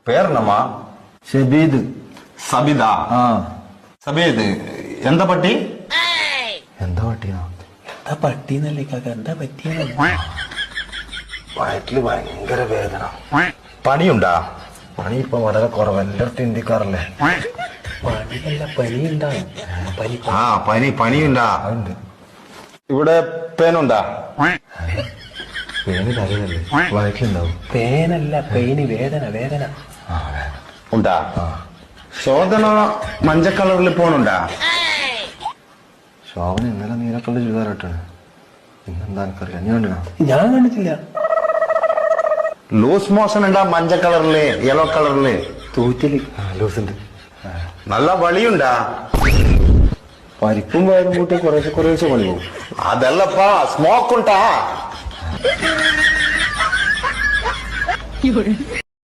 പേരെന്നമ്മാ? ഷബീദ്. സബിദാ? ആ. സബീദ് എന്താ പട്ടി? എന്താ പട്ടിയാ? എന്താ പട്ടിന്നല്ലേ കാക്ക, എന്താ പറ്റിയ? വയറ്റില് ഭയങ്കര വേദന. പണിയുണ്ടാ? പണി ഇപ്പൊ വളരെ കുറവ്, എല്ലായിടത്തും ഇന്ത്യക്കാറല്ലേ. പണിയല്ല, പനി ഉണ്ടാവും. പനി ആ പനിയുണ്ടാ? അതുണ്ട്. ഇവിടെ പേനുണ്ടാ? പേന് തലയല്ലേ, വയറ്റിലുണ്ടാവും. പേനല്ല, പെയിന്, വേദന വേദന. ഉണ്ടാ? ശോധന മഞ്ഞ കളറിൽ പോണുണ്ടാ? ശോഭന ഇന്നലെ നീലക്കള്ള ചുരിദാറിട്ടാണ്. ഇന്നെന്താ എനിക്കറിയാം, നീ കണ്ടിനാ? ഞാൻ കണ്ടിട്ടില്ല. ലൂസ് മോഷൻ ഉണ്ടാ? മഞ്ഞ കളറില്, യെല്ലോ കളറില് തൂറ്റല്. ലൂസുണ്ട്. നല്ല വളിയുണ്ടാ? പരിപ്പും വയറും കൂട്ടി കുറേശ്ശെ പണി പോകും. അതല്ലപ്പാ, സ്മോക്ക് ഉണ്ടാ?